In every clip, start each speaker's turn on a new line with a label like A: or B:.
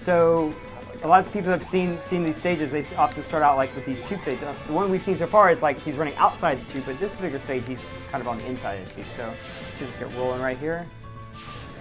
A: So a lot of people have seen these stages. They often start out like with these tube stages. The one we've seen so far is like he's running outside the tube, but this particular stage he's kind of on the inside of the tube. So let's just get rolling right here.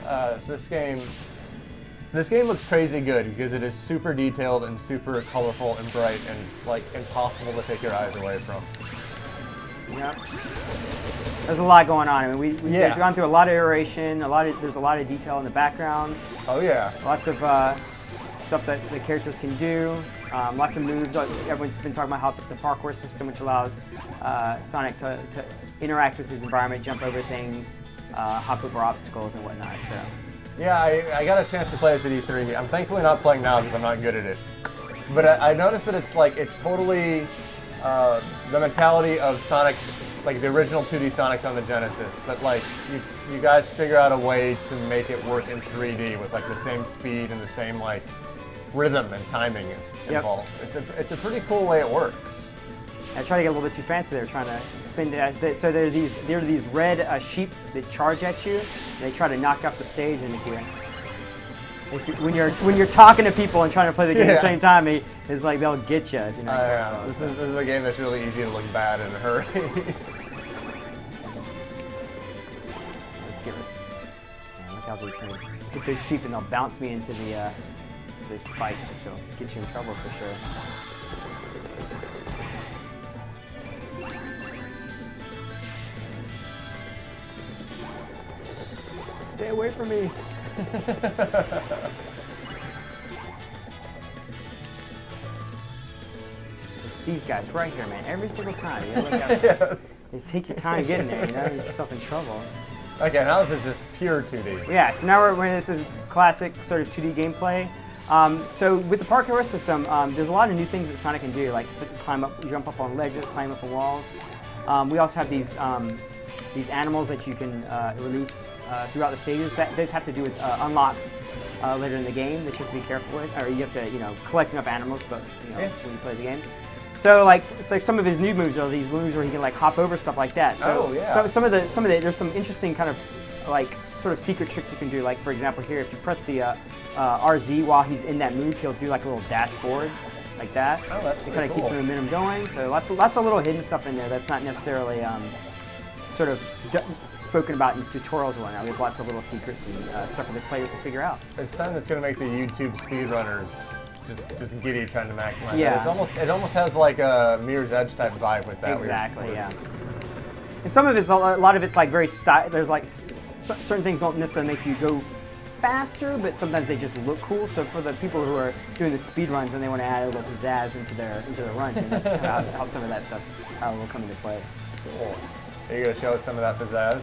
B: So this game looks crazy good because it is super detailed and super colorful and bright and it's like impossible to take your eyes away from.
A: Yeah. There's a lot going on. I mean, we've gone through a lot of iteration. There's a lot of detail in the backgrounds.
B: Oh yeah.
A: Lots of stuff that the characters can do. Lots of moves. Everyone's been talking about how the parkour system, which allows Sonic to interact with his environment, jump over things, hop over obstacles and whatnot. So.
B: Yeah, I got a chance to play this at E3. I'm thankfully not playing now because I'm not good at it. But I noticed that it's totally the mentality of Sonic, like the original 2D Sonics on the Genesis. But like you guys figure out a way to make it work in 3D with like the same speed and the same like rhythm and timing involved. Yep. It's a pretty cool way it works.
A: I try to get a little bit too fancy there, trying to spin it. So there are these red sheep that charge at you. They try to knock off the stage, and when you're talking to people and trying to play the game at the same time, it's like they'll get you. If you're not careful.
B: This is a game that's really easy to look bad in a hurry.
A: Let's give it. Man, look how these things get those sheep, and they'll bounce me into the spikes, which will get you in trouble for sure. Stay away from me. It's these guys right here, man. Every single time. You look out. Just take your time getting there, you know? You get yourself in trouble.
B: Okay, now this is just pure 2D.
A: Yeah, so now this is classic sort of 2D gameplay. So with the parkour system, there's a lot of new things that Sonic can do, like climb up, jump up on ledges, climb up on walls. We also have these animals that you can release throughout the stages. Those have to do with unlocks later in the game that you have to be careful with, or you have to collect enough animals, but when you play the game. So like it's like some of his new moves are these moves where he can like hop over stuff like that. So
B: Oh, yeah.
A: some of the there's some interesting kind of like sort of secret tricks you can do. Like for example here, if you press the RZ while he's in that move, he'll do like a little dash forward like that.
B: Oh, that's
A: it
B: pretty
A: kind of keeps
B: cool.
A: the momentum going. So lots of little hidden stuff in there that's not necessarily sort of spoken about in tutorials and whatnot. We have lots of little secrets and stuff for the players to figure out.
B: It's something that's going to make the YouTube speedrunners just giddy trying to maximize
A: Yeah.
B: it. It almost has like a Mirror's Edge type vibe with that.
A: Exactly,
B: where
A: yeah.
B: it's-
A: And some of it's a lot of it's like very there's like certain things don't necessarily make you go faster, but sometimes they just look cool. So for the people who are doing the speed runs and they want to add a little pizzazz into their runs, and that's kind of how some of that stuff will come into play.
B: Cool. Are you going to show us some of that pizzazz?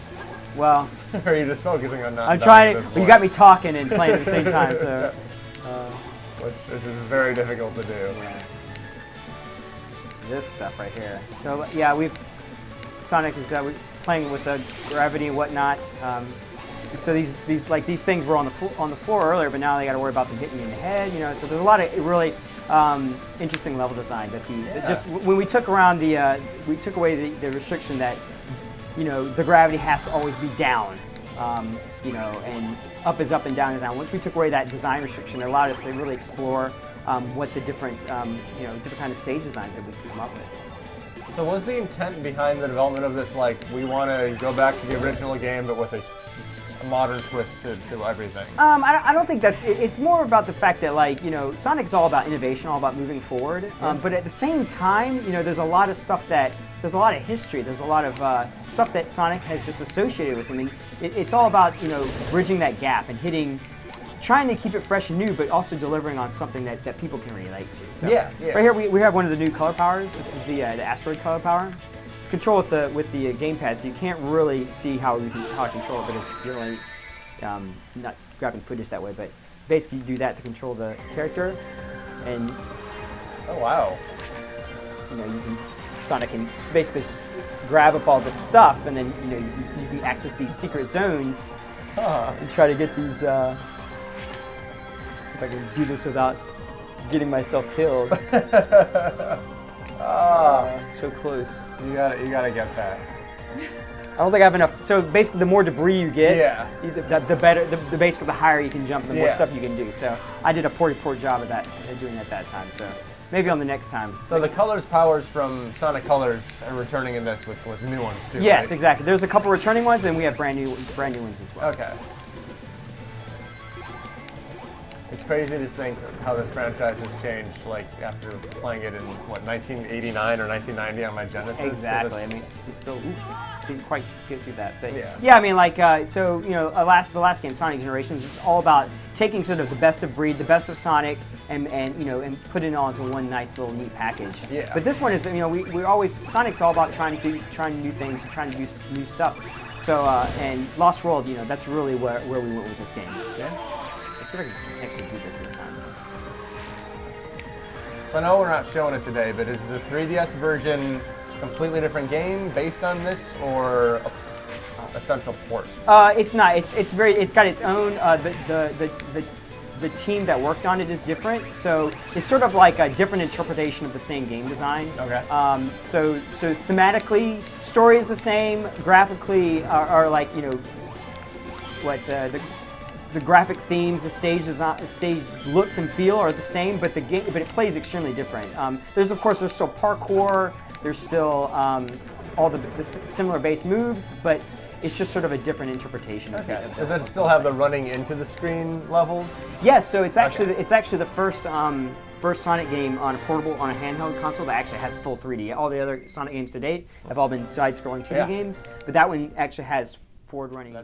A: Well,
B: Or are you just focusing on not
A: I'm
B: dying
A: trying.
B: at this
A: But you
B: point?
A: got me talking and playing at the same time, so.
B: Which is very difficult to do.
A: Yeah. This stuff right here. So yeah, Sonic is we're playing with the gravity and whatnot. So these things were on the floor earlier, but now they got to worry about them hitting you in the head. You know, so there's a lot of really interesting level design. That just when we took around we took away the restriction that the gravity has to always be down. And up is up and down is down. Once we took away that design restriction, it allowed us to really explore what the different different kind of stage designs that we could come up with.
B: So was the intent behind the development of this like, we want to go back to the original game but with a modern twist to everything?
A: I don't think that's it's more about the fact that Sonic's all about innovation, all about moving forward. But at the same time, there's a lot of stuff there's a lot of history. There's a lot of stuff that Sonic has just associated with him. It's all about bridging that gap and trying to keep it fresh and new, but also delivering on something that people can relate to. So
B: Yeah.
A: right here we have one of the new color powers. This is the asteroid color power. It's controlled with the gamepad, so you can't really see how I control it, but it's really not grabbing footage that way. But basically, you do that to control the character, and
B: Oh wow.
A: Sonic can basically grab up all this stuff, and then you can access these secret zones and try to get these. See if I can do this without getting myself killed. So close.
B: You gotta get that.
A: I don't think I have enough. So basically, the more debris you get,
B: Yeah.
A: the better. The basically the higher you can jump, the more
B: Yeah.
A: stuff you can do. So I did a poor job at doing it at that time. So maybe on the next time.
B: So the colors powers from Sonic Colors are returning in this with new ones too.
A: Yes,
B: right?
A: exactly. There's a couple returning ones, and we have brand new ones as well.
B: Okay. It's crazy to think how this franchise has changed, like after playing it in what 1989 or 1990 on my Genesis. 'cause
A: Exactly. I
B: it's-
A: mean, it's still didn't quite get through that, but
B: Yeah.
A: I mean, the last game, Sonic Generations, is all about taking sort of the best of breed, the best of Sonic, and putting it all into one nice little neat package.
B: Yeah.
A: But this one is, we always Sonic's all about trying new things, trying to do new stuff. So and Lost World, that's really where we went with this game.
B: Yeah.
A: Let's see if I can actually do this time.
B: So I know we're not showing it today, but is the 3DS version a completely different game based on this, or a central port?
A: It's not. It's got its own. The team that worked on it is different, so it's sort of like a different interpretation of the same game design.
B: Okay.
A: So thematically, story is the same. Graphically, are like what the graphic themes, the stage design, the stage looks and feel are the same, but it plays extremely different. There's still parkour. There's still all the similar base moves, but it's just sort of a different interpretation.
B: Okay. Does it still have the running into the screen levels?
A: Yes. So it's actually the first Sonic game on a handheld console that actually has full 3D. All the other Sonic games to date have all been side-scrolling 2D games, but that one actually has forward-running.